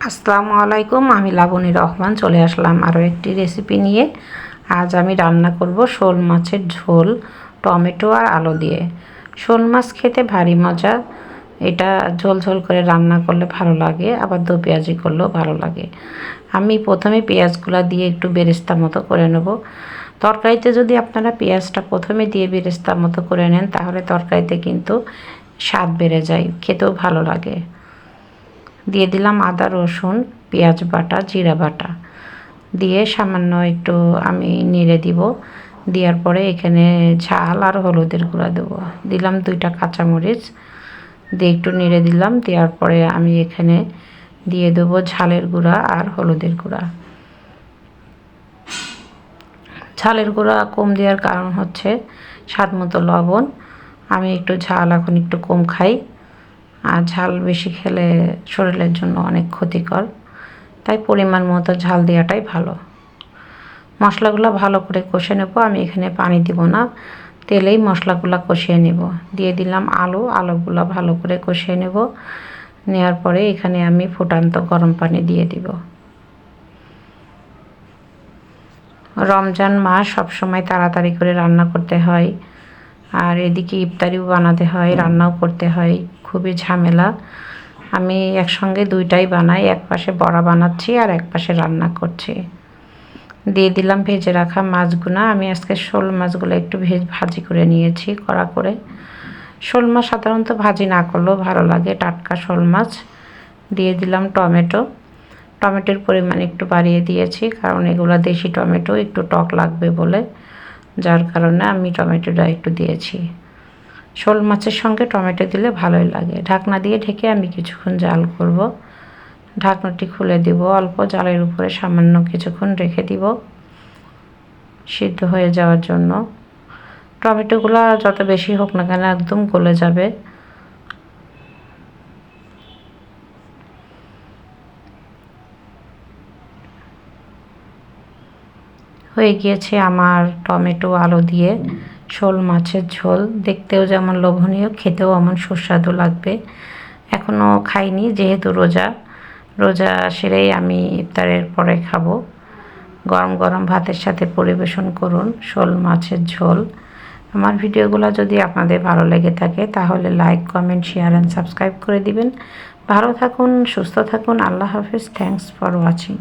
আসসালামু আলাইকুম। আমি লাবণী রহমান চলে আসলাম আরও একটি রেসিপি নিয়ে। আজ আমি রান্না করব শোল মাছের ঝোল টমেটো আর আলু দিয়ে। শোল মাছ খেতে ভারী মজা। এটা ঝোল ঝোল করে রান্না করলে ভালো লাগে, আবার দো পেঁয়াজি করলেও ভালো লাগে। আমি প্রথমে পেঁয়াজগুলো দিয়ে একটু বেরেস্তা মতো করে নেব। তরকারিতে যদি আপনারা পেঁয়াজটা প্রথমে দিয়ে বেরেস্তা মতো করে নেন তাহলে তরকারিতে কিন্তু স্বাদ বেড়ে যায়, খেতেও ভালো লাগে। দিয়ে দিলাম আদা রসুন পেঁয়াজ বাটা জিরা বাটা দিয়ে সামান্য একটু আমি নেড়ে দিব। দেওয়ার পরে এখানে ঝাল আর হলুদের গুঁড়া দেবো। দিলাম 2টা কাঁচামরিচ দিয়ে একটু নেড়ে দিলাম। দেওয়ার পরে আমি এখানে দিয়ে দেবো ঝালের গুঁড়া আর হলুদের গুঁড়া। ঝালের গুঁড়া কম দেওয়ার কারণ হচ্ছে স্বাদ মতো লবণ। আমি একটু ঝাল এখন একটু কম খাই, আর ঝাল বেশি খেলে শরীরের জন্য অনেক ক্ষতিকর, তাই পরিমাণ মতো ঝাল দেওয়াটাই ভালো। মশলাগুলো ভালো করে কষে নেব। আমি এখানে পানি দিব না, তেলেই মশলাগুলো কষিয়ে নেব। দিয়ে দিলাম আলুগুলো ভালো করে কষিয়ে নেব। নেওয়ার পরে এখানে আমি ফুটান্ত গরম পানি দিয়ে দিব। রমজান মাস সবসময় তাড়াতাড়ি করে রান্না করতে হয়, আর এদিকে ইফতারিও বানাতে হয়, রান্নাও করতে হয়, খুবই ঝামেলা। আমি একসঙ্গে দুইটাই বানাই, এক পাশে বড়া বানাচ্ছি আর এক পাশে রান্না করছি। দিয়ে দিলাম ভেজে রাখা মাছগুলো। আমি আজকে শোল মাছগুলো একটু ভাজি করে নিয়েছি কড়া করে। শোল মাছ সাধারণত ভাজি না করলেও ভালো লাগে, টাটকা শোল মাছ। দিয়ে দিলাম টমেটোর পরিমাণ একটু বাড়িয়ে দিয়েছি, কারণ এগুলো দেশি টমেটো, একটু টক লাগবে বলে, যার কারণে আমি টমেটোটা একটু দিয়েছি। শোল মাছের সঙ্গে টমেটো দিলে ভালোই লাগে। ঢাকনা দিয়ে ঢেকে আমি কিছুক্ষণ জাল করব। ঢাকনাটি খুলে দিব, অল্প জালের উপরে সামান্য কিছুক্ষণ রেখে দিব সিদ্ধ হয়ে যাওয়ার জন্য। টমেটোগুলো যত বেশি হোক না কেন একদম গলে যাবে। হয়ে গিয়েছে আমার টমেটো আলু দিয়ে শোল মাছের ঝোল। দেখতেও যেমন লোভনীয়, খেতেও এমন সুস্বাদু লাগবে। এখনও খাইনি, যেহেতু রোজা সেরেই আমি ইফতারের পরে খাবো। গরম গরম ভাতের সাথে পরিবেশন করুন শোল মাছের ঝোল। আমার ভিডিওগুলো যদি আপনাদের ভালো লেগে থাকে তাহলে like comment share and subscribe করে দিবেন। ভালো থাকুন, সুস্থ থাকুন। আল্লাহ হাফিজ। Thanks for watching.